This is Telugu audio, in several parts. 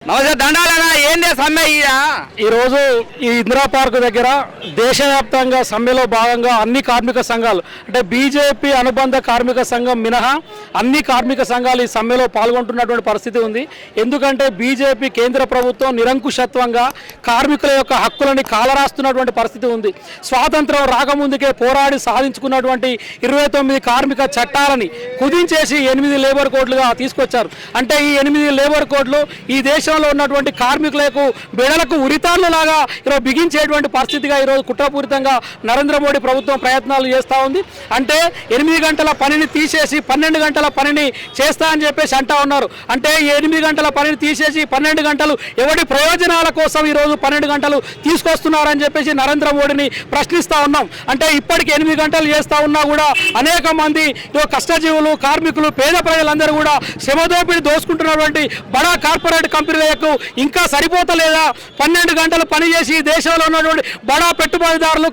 నమస్తే దండాలనా ఏందే సమ్మె ఈరోజు ఈ ఇందిరా పార్క్ దగ్గర దేశవ్యాప్తంగా సమ్మెలో భాగంగా అన్ని కార్మిక సంఘాలు అంటే బీజేపీ అనుబంధ కార్మిక సంఘం మినహా అన్ని కార్మిక సంఘాలు ఈ సమ్మెలో పాల్గొంటున్నటువంటి పరిస్థితి ఉంది. ఎందుకంటే బీజేపీ కేంద్ర ప్రభుత్వం నిరంకుశత్వంగా కార్మికుల యొక్క హక్కులని కాలరాస్తున్నటువంటి పరిస్థితి ఉంది. స్వాతంత్రం రాకముందుకే పోరాడి సాధించుకున్నటువంటి 29 కార్మిక చట్టాలని కుదించేసి 8 లేబర్ కోడ్లుగా తీసుకొచ్చారు. అంటే ఈ 8 లేబర్ కోడ్లు ఈ దేశంలో ఉన్నటువంటి కార్మికులకు బెడలకు ఉరితాళ్లలాగా ఈరోజు బిగించేటువంటి పరిస్థితిగా ఈరోజు కుట్రపూరితంగా నరేంద్ర మోడీ ప్రభుత్వం ప్రయత్నాలు చేస్తూ ఉంది. అంటే 8 గంటల పనిని తీసేసి 12 గంటల పనిని చేస్తా అని చెప్పేసి అంటా ఉన్నారు. అంటే 8 గంటల పనిని తీసేసి 12 గంటలు ఎవరి ప్రయోజనాల కోసం ఈరోజు 12 గంటలు తీసుకొస్తున్నారని చెప్పేసి నరేంద్ర మోడీని ప్రశ్నిస్తూ ఉన్నాం. అంటే ఇప్పటికి 8 గంటలు చేస్తూ ఉన్నా కూడా అనేక మంది కష్టజీవులు కార్మికులు పేద ప్రజలందరూ కూడా శ్రమదోపిడి దోసుకుంటున్నటువంటి బడా కార్పొరేట్ కంపెనీలకు ఇంకా సరిపోతలేదా? 12 గంటలు పనిచేసి దేశంలో ఉన్నటువంటి బడా పెట్టుబడిదారులు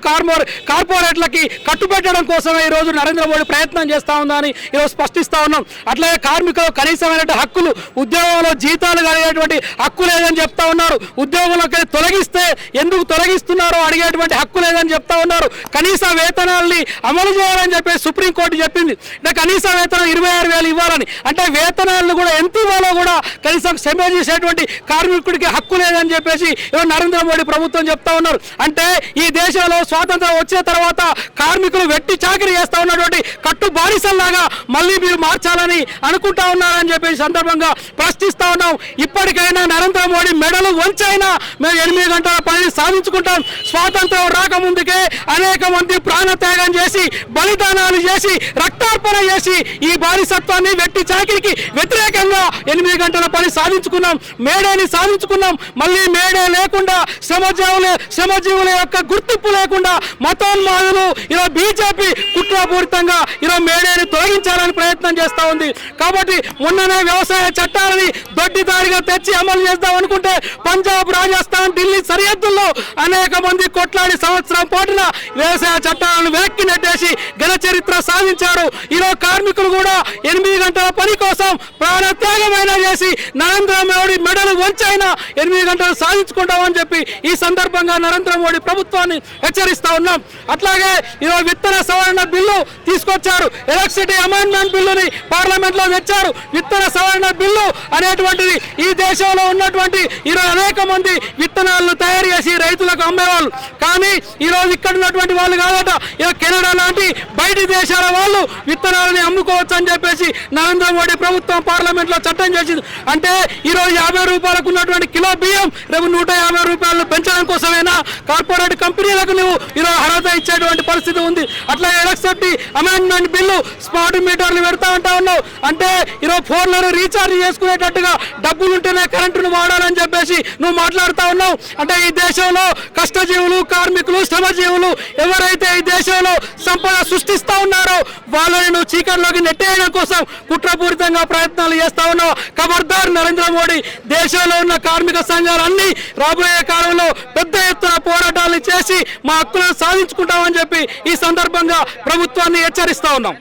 కార్పొరేట్లకి కట్టుబెట్టడం కోసమే ఈరోజు నరేంద్ర మోడీ ప్రయత్నం చేస్తూ ఉందని ఈరోజు స్పష్టిస్తూ ఉన్నాం. అట్లాగే కార్మికులు కనీసమైన హక్కులు ఉద్యోగంలో జీతాలు కలిగేటువంటి హక్కు లేదని చెప్తా ఉన్నారు. ఉద్యోగంలోకి తొలగిస్తే ఎందుకు తొలగిస్తున్నారో అడిగేటువంటి హక్కు లేదని చెప్తా ఉన్నారు. కనీస వేతనాల్ని అమలు చేయాలని చెప్పి సుప్రీంకోర్టు చెప్పింది. అంటే కనీస వేతనం 26,000 ఇవ్వాలని. అంటే వేతనాలను కూడా ఎంత ఇవ్వాలో కూడా కనీసం సమ్మె చేసేటువంటి కార్మికుడికి హక్కు లేదని చెప్పేసి నరేంద్ర మోడీ ప్రభుత్వం చెప్తా ఉన్నారు. అంటే ఈ దేశంలో స్వాతంత్రం వచ్చిన తర్వాత కార్మికులు వెట్టి చాకరీ చేస్తా ఉన్నటువంటి కట్టు బానిసల్లాగా మళ్ళీ మీరు మార్చాలని అనుకుంటా ఉన్నారని చెప్పేసి సందర్భంగా ప్రశ్నిస్తా ఉన్నాం. ఇప్పటికైనా నరేంద్ర మోడీ మెడలు వంచైనా మేము 8 గంటల పనిని సాధించుకుంటాం. స్వాతంత్రం రాకముందుకే అనేక మంది ప్రాణత్యాగం చేసి బలిదానాలు చేసి రక్తార్పణ చేసి ఈ బానిసత్వాన్ని వెట్టి చాకరీకి వ్యతిరేకంగా 8 గంటల పని సాధించుకున్నాం. మేడేని సాధించుకున్నాం. మళ్ళీ మేడే లేకుండా శ్రమజీవుల యొక్క గుర్తింపు లేకుండా మతోన్మాదులు ఈరోజు బీజేపీ కుట్రపూరితంగా ఈరోజు మేడేని తొలగించాలని ప్రయత్నం చేస్తూ ఉంది. కాబట్టి మొన్ననే వ్యవసాయ చట్టాలని దొడ్డిదారిగా తెచ్చి అమలు చేద్దాం అనుకుంటే పంజాబ్ రాజస్థాన్ ఢిల్లీ సరిహద్దుల్లో అనేక మంది కొట్లాడి సంవత్సరం పాటున వ్యవసాయ చట్టాలను వెనక్కి నెట్టేసి ఘన చరిత్ర సాధించారు. ఈరోజు కార్మికులు కూడా 8 గంటల పని కోసం ప్రాణత్యాగమైనా చేసి నరేంద్ర మోడీ మెడలు వంచైనా 8 గంటలు సాధించుకుంటామని చెప్పి ఈ సందర్భంగా నరేంద్ర మోడీ ప్రభుత్వాన్ని హెచ్చరిస్తా ఉన్నాం. అట్లాగే ఈరోజు విత్తన సవరణ బిల్లు తీసుకొచ్చారు. ఎలక్ట్రిసిటీ అమెండ్మెంట్ బిల్లుని పార్లమెంట్ లో తెచ్చారు. విత్తన సవరణ బిల్లు అనేటువంటిది ఈ దేశంలో ఉన్నటువంటి ఈరోజు అనేక మంది విత్తనాలను తయారు చేసి రైతులకు అమ్మేవాళ్ళు. కానీ ఈరోజు ఇక్కడ ఉన్నటువంటి వాళ్ళు కాదట, కెనడా లాంటి బయటి దేశాల వాళ్ళు విత్తనాలని అమ్ముకోవచ్చు అని చెప్పేసి నరేంద్ర మోడీ ప్రభుత్వం పార్లమెంట్ లో చట్టం చేసింది. అంటే ఈరోజు 50 రూపాయలకు ఉన్నటువంటి కిలో బియ్యం రేపు 150 రూపాయలు పెంచడం కోసమైనా కార్పొరేట్ కంపెనీలకు నువ్వు ఈరోజు అర్హత ఇచ్చేటువంటి పరిస్థితి ఉంది. అట్లాగే ఎలక్ట్రిసిటీ అమెండ్మెంట్ బిల్లు స్మార్ట్ మీటర్లు పెడతా ఉంటా ఉన్నావు. అంటే ఈరోజు ఫోన్లను రీఛార్జ్ చేసుకునేటట్టుగా డబ్బులుంటేనే కరెంటును వాడాలని చెప్పేసి నువ్వు మాట్లాడుతూ ఉన్నావు. అంటే ఈ దేశంలో కష్టజీవులు కార్మికులు శ్రమజీవులు ఎవరైతే ఈ దేశంలో సంపద సృష్టిస్తూ ఉన్నారో వాళ్ళని నువ్వు చీకట్లోకి నెట్టేయడం కోసం కుట్రపూరితంగా ప్రయత్నాలు చేస్తా ఉన్నావు. ఖబర్దార్ నరేంద్ర మోడీ, దేశంలో ఉన్న కార్మిక సంఘాలన్నీ రాబోయే కాలంలో పెద్ద ఎత్తున పోరాటాలు చేసి మా హక్కులను సాధించుకుంటామని చెప్పి ఈ సందర్భంగా ప్రభుత్వాన్ని హెచ్చరిస్తా ఉన్నాం.